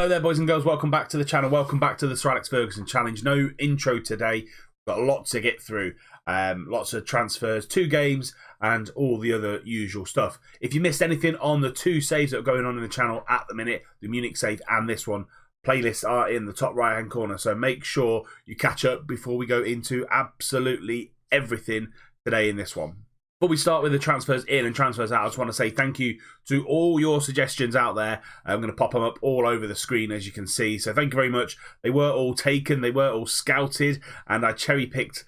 Hello there, boys and girls. Welcome back to the channel. Welcome back to the Sir Alex Ferguson challenge. No intro today. We've got a lot to get through. Lots of transfers, 2 games, and all the other usual stuff. If you missed anything on the 2 saves that are going on in the channel at the minute, the Munich save and this one, playlists are in the top right hand corner. So make sure you catch up before we go into absolutely everything today in this one. Before we start with the transfers in and transfers out, I just want to say thank you to all your suggestions out there. I'm going to pop them up all over the screen, as you can see. So thank you very much. They were all taken. They were all scouted. And I cherry-picked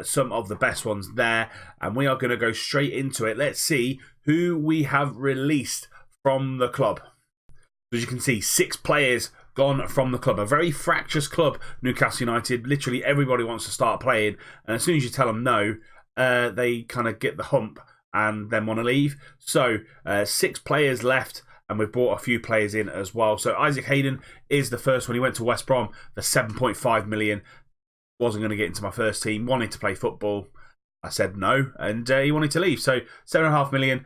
some of the best ones there. And we are going to go straight into it. Let's see who we have released from the club. As you can see, 6 players gone from the club. A very fractious club, Newcastle United. Literally everybody wants to start playing. And as soon as you tell them no, they kind of get the hump and then want to leave. So 6 players left, and we've brought a few players in as well. So Isaac Hayden is the first one. He went to West Brom for 7.5 million. Wasn't going to get into my first team. Wanted to play football. I said no, and he wanted to leave. So 7.5 million.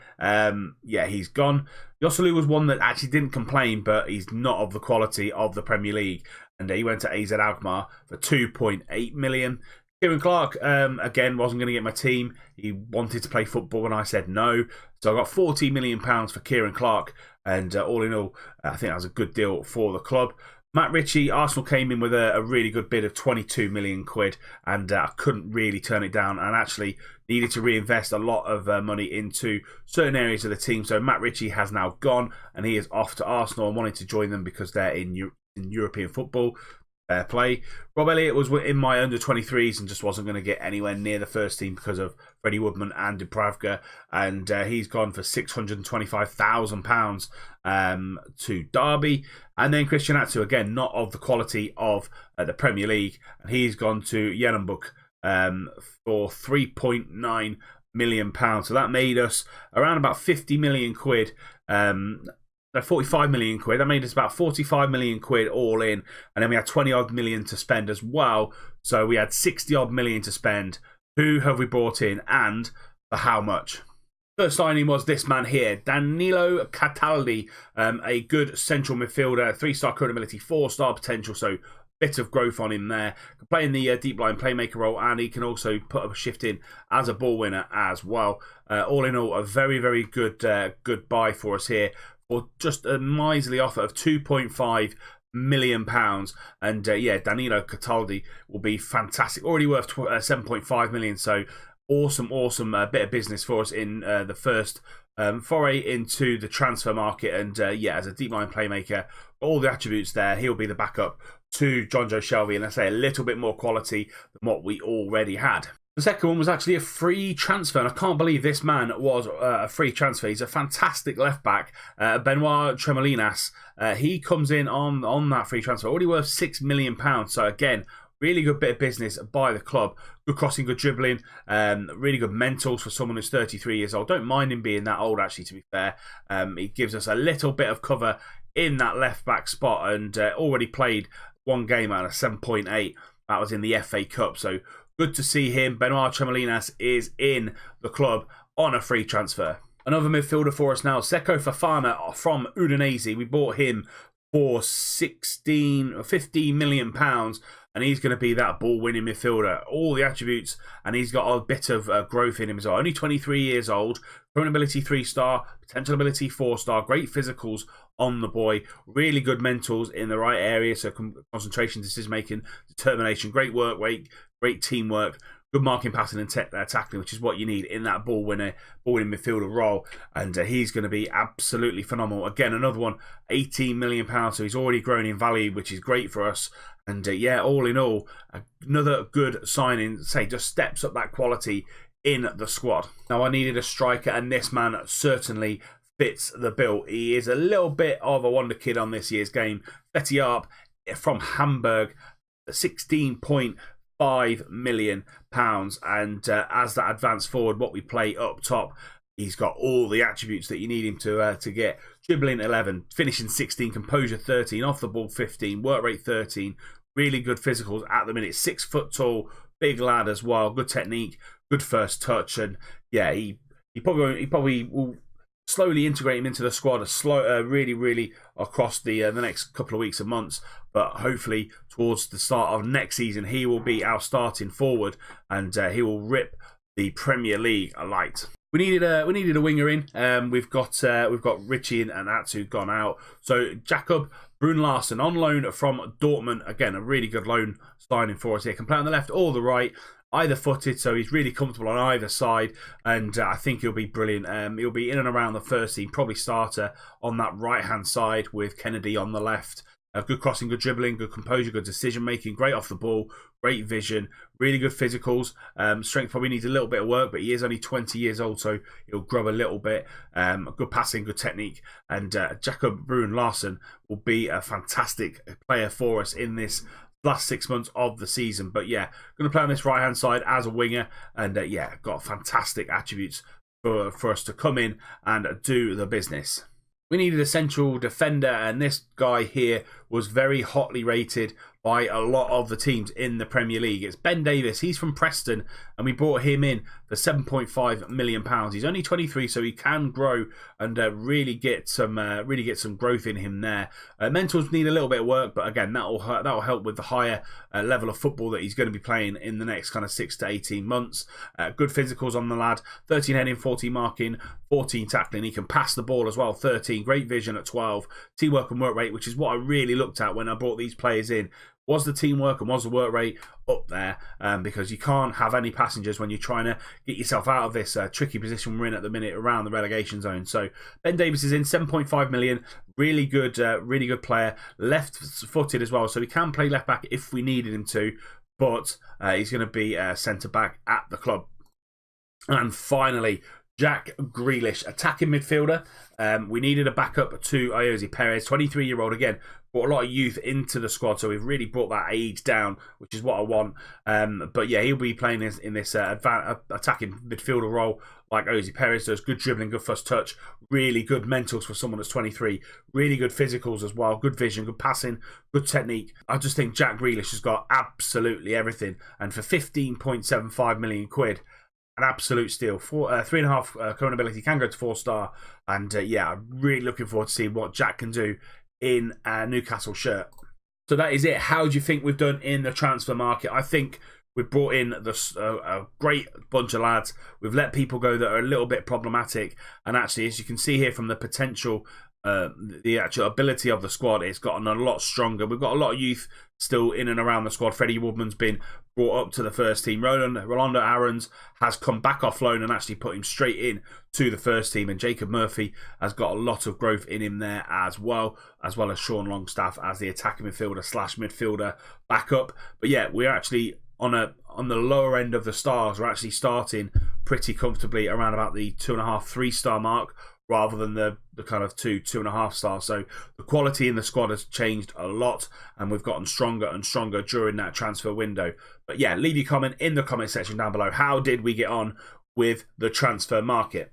Yeah, he's gone. Yosselu was one that actually didn't complain, but he's not of the quality of the Premier League. And he went to AZ Alkmaar for 2.8 million. Kieran Clark, again, wasn't going to get my team. He wanted to play football and I said no. So I got £14 million for Kieran Clark. And all in all, I think that was a good deal for the club. Matt Ritchie, Arsenal came in with a really good bid of 22 million quid. And I couldn't really turn it down and actually needed to reinvest a lot of money into certain areas of the team. So Matt Ritchie has now gone and he is off to Arsenal and wanted to join them because they're in European football. Fair play. Rob Elliott was in my under-23s and just wasn't going to get anywhere near the first team because of Freddie Woodman and Dubravka. And he's gone for £625,000 to Derby. And then Christian Atsu, again, not of the quality of the Premier League. And he's gone to Yenenbuk for £3.9 million. So that made us around about 50 million quid. 45 million quid. That made us about 45 million quid all in. And then we had 20 odd million to spend as well. So we had 60 odd million to spend. Who have we brought in and for how much? First signing was this man here, Danilo Cataldi, a good central midfielder, 3-star current ability, 4-star potential. So bit of growth on him there. Can play in the deep line playmaker role, and he can also put a shift in as a ball winner as well. All in all, a very, very good buy for us here. Or just a miserly offer of £2.5 million. And yeah, Danilo Cataldi will be fantastic. Already worth 7.5 million. So awesome bit of business for us in the first foray into the transfer market. And yeah, as a deep line playmaker, all the attributes there. He'll be the backup to John Joe Shelby, and I say a little bit more quality than what we already had. The second one was actually a free transfer, and I can't believe this man was a free transfer. He's a fantastic left-back, Benoit Tremolinas. He comes in on that free transfer, already worth £6 million. So again, really good bit of business by the club. Good crossing, good dribbling, really good mentals for someone who's 33 years old. Don't mind him being that old, actually, to be fair. He gives us a little bit of cover in that left-back spot, and already played 1 game out of 7.8. That was in the FA Cup, so good to see him. Benoit Tremolinas is in the club on a free transfer. Another midfielder for us now, Seko Fofana from Udinese. We bought him for 15 million pounds, and he's going to be that ball-winning midfielder. All the attributes, and he's got a bit of growth in him as well. Only 23 years old, current ability 3-star, potential ability 4-star, great physicals on the boy, really good mentals in the right area, so concentration, decision-making, determination, great work rate, great teamwork, good marking, passing and tackling, which is what you need in that ball-winning midfielder role. And he's going to be absolutely phenomenal. Again, another one, £18 million, so he's already grown in value, which is great for us. And yeah, all in all, another good signing, say, just steps up that quality in the squad. Now, I needed a striker, and this man certainly fits the bill. He is a little bit of a wonder kid on this year's game. Betty Arp from Hamburg, 16.5 million pounds, and as that advanced forward, what we play up top, he's got all the attributes that you need him to get. Dribbling 11, finishing 16, composure 13, off the ball 15, work rate 13, really good physicals at the minute. 6 foot tall, big lad as well, good technique, good first touch, and yeah, he probably will slowly integrate him into the squad, really across the next couple of weeks and months. But hopefully towards the start of next season, he will be our starting forward, and he will rip the Premier League alight. We needed a winger in. We've got Richie and Atsu gone out. So Jakob Brun Larsen on loan from Dortmund. Again, a really good loan signing for us here. Can play on the left or the right. Either footed, so he's really comfortable on either side, and I think he'll be brilliant. He'll be in and around the first team, probably starter on that right hand side with Kennedy on the left. Good crossing, good dribbling, good composure, good decision making, great off the ball, great vision, really good physicals. Strength probably needs a little bit of work, but he is only 20 years old, so he'll grow a little bit. Good passing, good technique, and Jakob Brun Larsen will be a fantastic player for us in this last 6 months of the season. But yeah, going to play on this right hand side as a winger, and yeah, got fantastic attributes for us to come in and do the business. We needed a central defender, and this guy here was very hotly rated by a lot of the teams in the Premier League. It's Ben Davies. He's from Preston, and we brought him in for £7.5 million. He's only 23, so he can grow and really get some growth in him there. Mentals need a little bit of work, but again, that'll help with the higher level of football that he's going to be playing in the next kind of 6 to 18 months. Good physicals on the lad: 13 heading, 14 marking, 14 tackling. He can pass the ball as well. 13, great vision at 12. Teamwork and work rate, which is what I really looked at when I brought these players in. Was the teamwork and was the work rate up there? Because you can't have any passengers when you're trying to get yourself out of this tricky position we're in at the minute around the relegation zone. So Ben Davies is in, 7.5 million. Really good player. Left-footed as well, so he can play left back if we needed him to. But he's going to be centre back at the club. And finally, Jack Grealish, attacking midfielder. We needed a backup to Ayoze Perez, 23-year-old again. Brought a lot of youth into the squad, so we've really brought that age down, which is what I want. But yeah, he'll be playing in this attacking midfielder role like Ayoze Perez does. Good dribbling, good first touch, really good mentals for someone that's 23. Really good physicals as well, good vision, good passing, good technique. I just think Jack Grealish has got absolutely everything. And for 15.75 million quid, an absolute steal. 3.5 current ability, can go to 4-star, and yeah, I'm really looking forward to seeing what Jack can do in a Newcastle shirt. So that is it. How do you think we've done in the transfer market? I think we've brought in a great bunch of lads. We've let people go that are a little bit problematic, and actually, as you can see here from the potential, the actual ability of the squad, it's gotten a lot stronger. We've got a lot of youth still in and around the squad. Freddie Woodman's been brought up to the first team. Rolando Aarons has come back off loan and actually put him straight in to the first team. And Jacob Murphy has got a lot of growth in him there as well as Sean Longstaff as the attacking midfielder / midfielder backup. But yeah, we're actually on the lower end of the stars. We're actually starting pretty comfortably around about the 2.5, 3-star mark, rather than the kind of 2.5 stars. So the quality in the squad has changed a lot, and we've gotten stronger and stronger during that transfer window. But yeah, leave your comment in the comment section down below. How did we get on with the transfer market?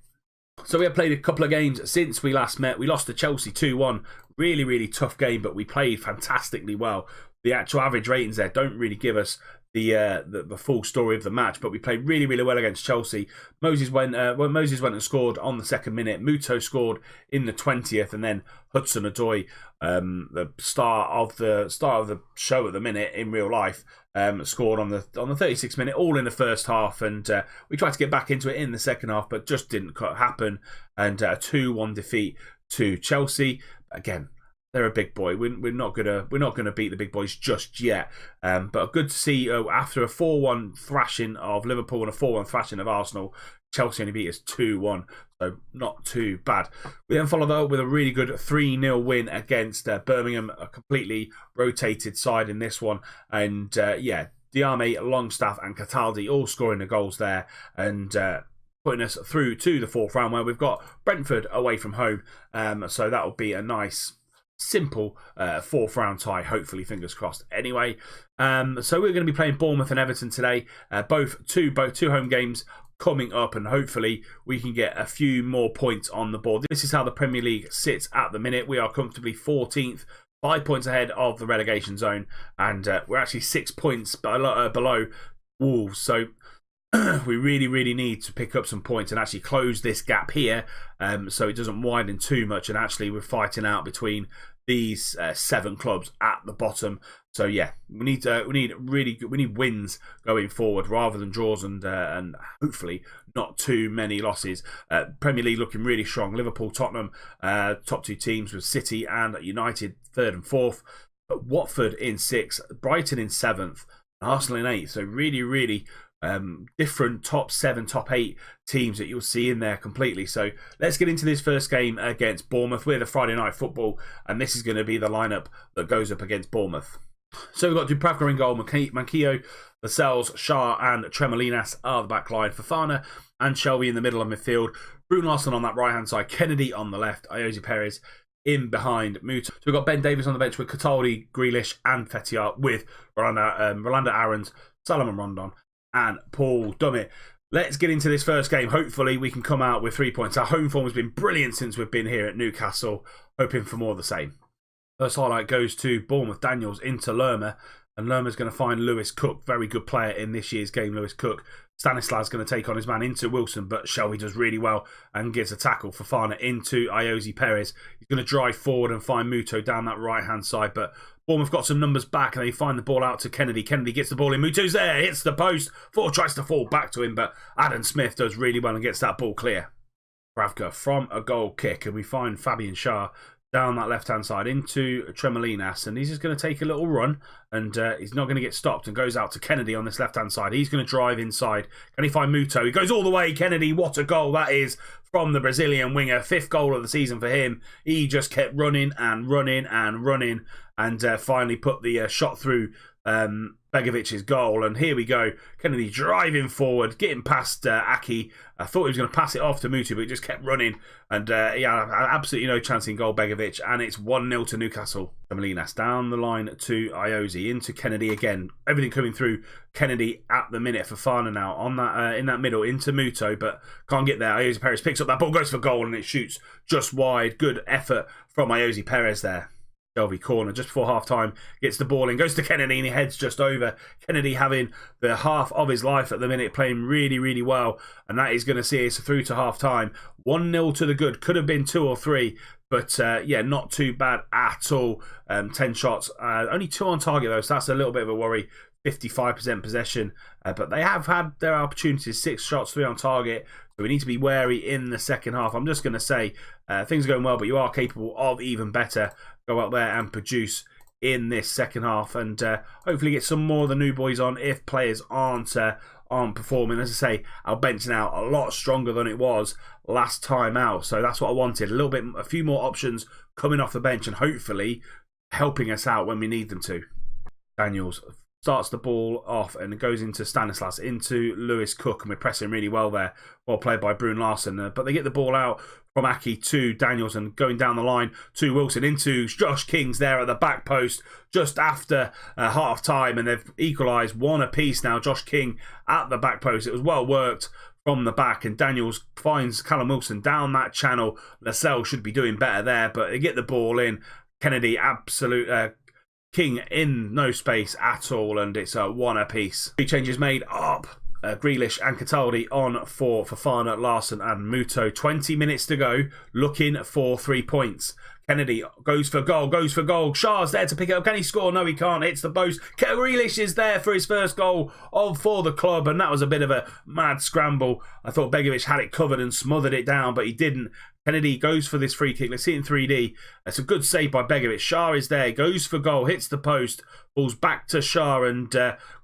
So we have played a couple of games since we last met. We lost to Chelsea 2-1. Really tough game, but we played fantastically well. The actual average ratings there don't really give us the full story of the match, but we played really well against Chelsea. Moses went and scored on the 2nd minute. Muto scored in the 20th, and then Hudson-Odoi, the star of the show at the minute in real life, scored on the 36th minute, all in the first half. And we tried to get back into it in the second half, but just didn't happen. And a 2-1 defeat to Chelsea. Again, they're a big boy. We're not gonna beat the big boys just yet. But good to see after a 4-1 thrashing of Liverpool and a 4-1 thrashing of Arsenal, Chelsea only beat us 2-1, so not too bad. We then followed up with a really good 3-0 win against Birmingham, a completely rotated side in this one. And yeah, Diame, Longstaff and Cataldi all scoring the goals there, and putting us through to the 4th round, where we've got Brentford away from home. So that will be a nice, simple 4th round tie, hopefully, fingers crossed. Anyway, so we're going to be playing Bournemouth and Everton today, both two home games coming up, and hopefully we can get a few more points on the board. This is how the Premier League sits at the minute. We are comfortably 14th, 5 points ahead of the relegation zone, and we're actually 6 points below Wolves. So we really need to pick up some points and actually close this gap here, so it doesn't widen too much. And actually, we're fighting out between these 7 clubs at the bottom. So yeah, we need wins going forward rather than draws and hopefully not too many losses. Premier League looking really strong. Liverpool, Tottenham, top 2 teams with City and United 3rd and 4th. But Watford in 6th, Brighton in 7th, Arsenal in 8th. So really different top 7, top 8 teams that you'll see in there completely. So let's get into this first game against Bournemouth. We're the Friday night football, and this is going to be the lineup that goes up against Bournemouth. So we've got Dubravka in goal, Manquillo, Lascelles, Schär and Tremolinas are the back line. Fofana and Shelvey in the middle of midfield. Brune Larsen on that right hand side. Kennedy on the left. Ayoze Perez in behind Muto. So we've got Ben Davies on the bench with Cataldi, Grealish and Fetiar, with Rolando Aarons, Salomon Rondon and Paul Dummett. Let's get into this first game. Hopefully we can come out with 3 points. Our home form has been brilliant since we've been here at Newcastle. Hoping for more of the same. First highlight goes to Bournemouth. Daniels into Lerma. And Lerma's going to find Lewis Cook. Very good player in this year's game, Lewis Cook. Stanislas going to take on his man into Wilson, but Shelby does really well and gives a tackle. Fofana into Ayoze Perez. He's going to drive forward and find Muto down that right-hand side, but Bournemouth got some numbers back and they find the ball out to Kennedy. Kennedy gets the ball in. Muto's there, hits the post. Ford tries to fall back to him, but Adam Smith does really well and gets that ball clear. Dubravka from a goal kick, and we find Fabian Schär down that left-hand side into Tremolinas, and he's just going to take a little run, and he's not going to get stopped, and goes out to Kennedy on this left-hand side. He's going to drive inside. Can he find Muto? He goes all the way. Kennedy, what a goal that is from the Brazilian winger. 5th goal of the season for him. He just kept running and running and running, and finally put the shot through Begovic's goal. And here we go. Kennedy driving forward, getting past Aki. I thought he was going to pass it off to Mutu, but he just kept running. And yeah, absolutely no chance in goal, Begovic. And it's 1-0 to Newcastle. Molinas down the line to Ayoze, into Kennedy again. Everything coming through Kennedy at the minute. Fofana now on that in that middle into Muto, but can't get there. Ayoze Perez picks up that ball, goes for goal, and it shoots just wide. Good effort from Ayoze Perez there. Shelby corner just before half time, gets the ball in, goes to Kennedy, and he heads just over. Kennedy having the half of his life at the minute, playing really well, and that is going to see us through to half time. 1-0 to the good, could have been 2 or 3, but yeah, not too bad at all. 10 shots, only 2 on target though, so that's a little bit of a worry. 55% possession, but they have had their opportunities. 6 shots, 3 on target, so we need to be wary in the second half. I'm just going to say things are going well, but you are capable of even better. Go out there and produce in this second half, and hopefully get some more of the new boys on if players aren't performing. As I say, our bench now a lot stronger than it was last time out, so that's what I wanted. A few more options coming off the bench, and hopefully helping us out when we need them to. Daniels starts the ball off and it goes into Stanislas, into Lewis Cook, and we're pressing really well there. Well played by Brune Larsen, but they get the ball out from Aki to Daniels, and going down the line to Wilson, into Josh King's there at the back post just after half time, and they've equalised 1 apiece now. Josh King at the back post. It was well worked from the back, and Daniels finds Callum Wilson down that channel. Lascelles should be doing better there, but they get the ball in. Kennedy absolute King in no space at all, and it's a 1 apiece. 3 changes made up. Grealish and Cataldi on for Fofana, Larsen and Muto. 20 minutes to go, looking for 3 points. Kennedy goes for goal. Schär's there to pick it up. Can he score? No, he can't. Hits the post. Grealish is there for his first goal for the club, and that was a bit of a mad scramble. I thought Begovic had it covered and smothered it down, but he didn't. Kennedy goes for this free kick. Let's see it in 3D. It's a good save by Begovic. Schär is there, goes for goal, hits the post, balls back to Schär, and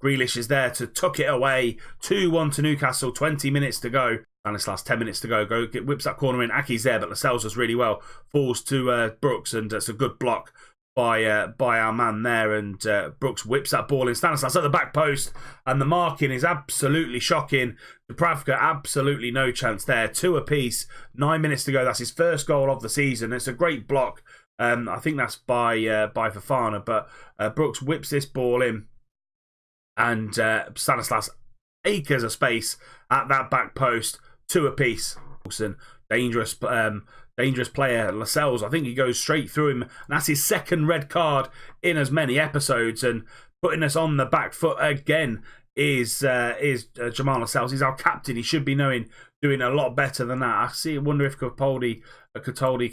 Grealish is there to tuck it away. 2-1 to Newcastle, 20 minutes to go. Stanislas, 10 minutes to go. Whips that corner in. Aki's there, but Lascelles does really well. Falls to Brooks, and it's a good block by our man there, and Brooks whips that ball in. Stanislas at the back post, and the marking is absolutely shocking. Dubravka, absolutely no chance there. 2 apiece, 9 minutes to go. That's his first goal of the season. It's a great block. I think that's by Fofana, but Brooks whips this ball in, and Stanislas acres of space at that back post. 2 apiece. Wilson, dangerous player. Lascelles, I think he goes straight through him, and that's his 2nd red card in as many episodes, and putting us on the back foot again is Jamal Lascelles. He's our captain. He should be doing a lot better than that. I wonder if Cataldi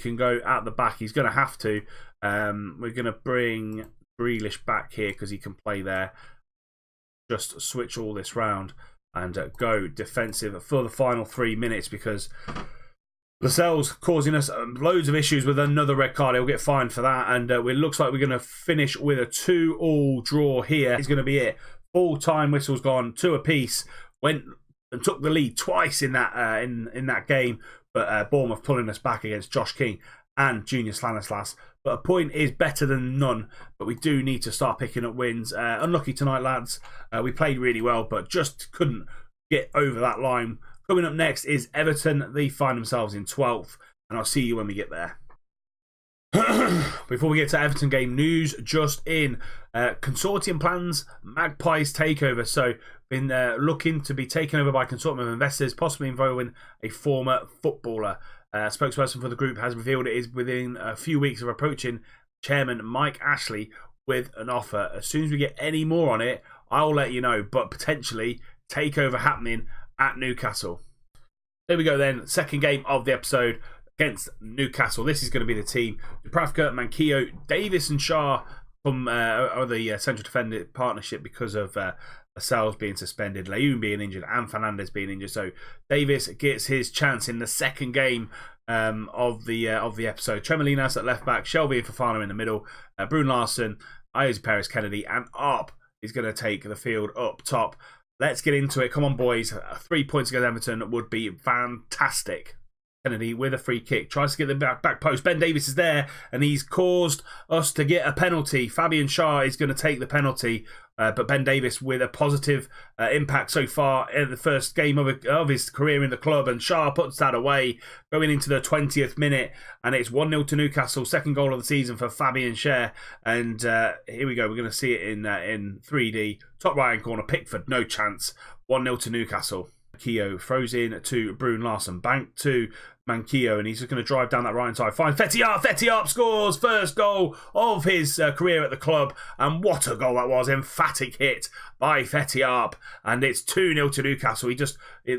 can go at the back. He's going to have to. We're going to bring Grealish back here because he can play there. Just switch all this round and go defensive for the final 3 minutes, because Lascelles causing us loads of issues with another red card. He'll get fined for that, and it looks like we're going to finish with a 2-2 draw here. It's going to be it. Full time whistle's gone, 2 apiece. Went and took the lead twice in that in that game, but Bournemouth pulling us back against Josh King and Junior Stanislas. But a point is better than none, but we do need to start picking up wins. Unlucky tonight, lads. We played really well, but just couldn't get over that line. Coming up next is Everton. They find themselves in 12th, and I'll see you when we get there. Before we get to Everton game news, just in consortium plans, Magpies takeover. So, been looking to be taken over by a consortium of investors, possibly involving a former footballer. Spokesperson for the group has revealed it is within a few weeks of approaching Chairman Mike Ashley with an offer. As soon as we get any more on it, I'll let you know. But potentially takeover happening at Newcastle. There we go then. Second game of the episode against Newcastle. This is going to be the team. Dubravka, Manquillo, Davis and Shah from the central defender partnership because of Lascelles being suspended, Layoun being injured and Fernandez being injured. So Davis gets his chance in the second game of the episode. Tremolinas at left back, Shelby and Fofana in the middle, Brune Larson, Iosi Perez Kennedy, and Arp is going to take the field up top. Let's get into it. Come on, boys. 3 points against Everton would be fantastic. Kennedy with a free kick. Tries to get the back post. Ben Davis is there, and he's caused us to get a penalty. Fabian Schär is going to take the penalty, but Ben Davis with a positive impact so far in the first game of his career in the club, and Schär puts that away going into the 20th minute, and it's 1-0 to Newcastle. Second goal of the season for Fabian Schär, and here we go. We're going to see it in 3D. Top right-hand corner, Pickford, no chance. 1-0 to Newcastle. Manquillo throws in to Brune Larson, bank to Manquillo, and he's just going to drive down that right hand side. Finds Fetty-Up. Fetty-Up scores first goal of his career at the club, and what a goal that was! Emphatic hit by Fetty-Up, and it's 2-0 to Newcastle.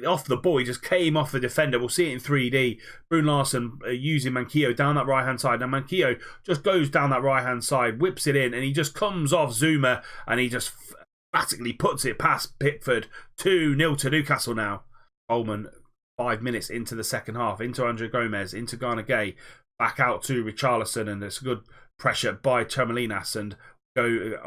Off the ball, he just came off the defender. We'll see it in 3D. Brune Larson using Manquillo down that right hand side. Now Manquillo just goes down that right hand side, whips it in, and he just comes off Zuma, and he just emphatically puts it past Pickford. 2-0 to Newcastle now. Coleman, 5 minutes into the second half, into Andre Gomez, into Gana Gay, back out to Richarlison, and it's good pressure by Tremolinas, and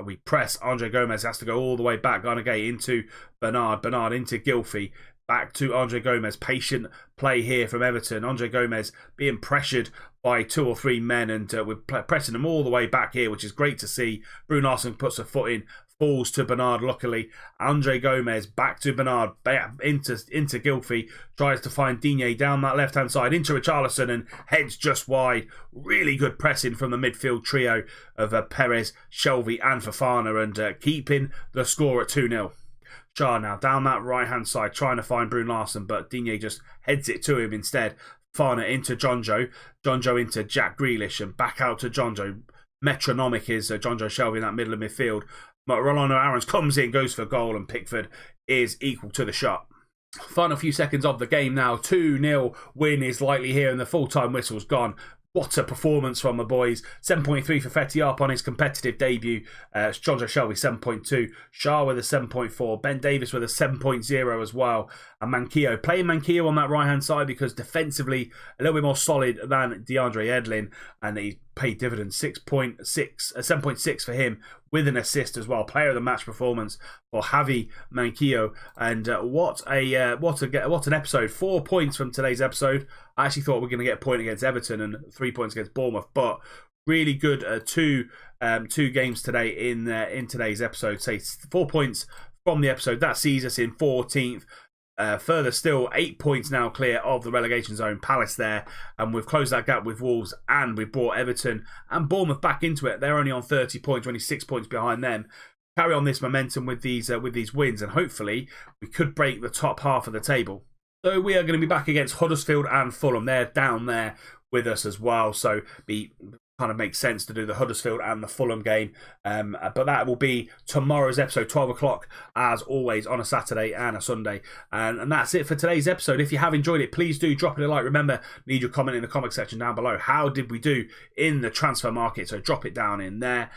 we press. Andre Gomez has to go all the way back. Gana Gay into Bernard into Gylfi, back to Andre Gomez. Patient play here from Everton. Andre Gomez being pressured by 2 or 3 men, and we're pressing them all the way back here, which is great to see. Brune Larson puts a foot in, falls to Bernard, luckily. Andre Gomez back to Bernard, into Gylfi, tries to find Digne down that left-hand side, into Richarlison, and heads just wide. Really good pressing from the midfield trio of Perez, Shelby and Fofana, and keeping the score at 2-0. Schär now down that right-hand side, trying to find Brune Larson, but Digne just heads it to him instead. Fofana into Jonjo into Jack Grealish, and back out to Jonjo. Metronomic is Jonjo Shelby in that middle of midfield. Rolando Aarons comes in, goes for goal, and Pickford is equal to the shot. Final few seconds of the game now. 2-0 win is likely here, and the full-time whistle's gone. What a performance from the boys. 7.3 for Fetty-Up on his competitive debut. Jonjo Shelby 7.2. Schär with a 7.4. Ben Davis with a 7.0 as well. And Manquillo. Playing Manquillo on that right-hand side because defensively a little bit more solid than DeAndre Edlin. And he paid dividends. 7.6 for him with an assist as well. Player of the match performance for Javi Manquillo. And what an episode. 4 points from today's episode. I actually thought we were going to get a point against Everton and 3 points against Bournemouth, but really good two games today in today's episode. Say 4 points from the episode. That sees us in 14th. Further still, 8 points now clear of the relegation zone. Palace there, and we've closed that gap with Wolves, and we've brought Everton and Bournemouth back into it. They're only on 30 points, 26 points behind them. Carry on this momentum with these wins, and hopefully we could break the top half of the table. So we are going to be back against Huddersfield and Fulham. They're down there with us as well. So be kind of makes sense to do the Huddersfield and the Fulham game. But that will be tomorrow's episode, 12 o'clock, as always, on a Saturday and a Sunday. And that's it for today's episode. If you have enjoyed it, please do drop it a like. Remember, need your comment in the comment section down below. How did we do in the transfer market? So drop it down in there.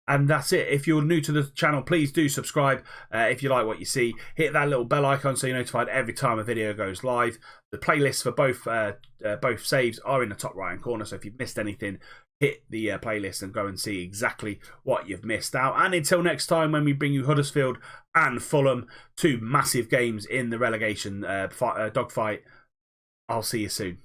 And that's it. If you're new to the channel, please do subscribe if you like what you see. Hit that little bell icon so you're notified every time a video goes live. The playlists for both saves are in the top right hand corner, so if you've missed anything, hit the playlist and go and see exactly what you've missed out. And until next time, when we bring you Huddersfield and Fulham, 2 massive games in the relegation dogfight, I'll see you soon.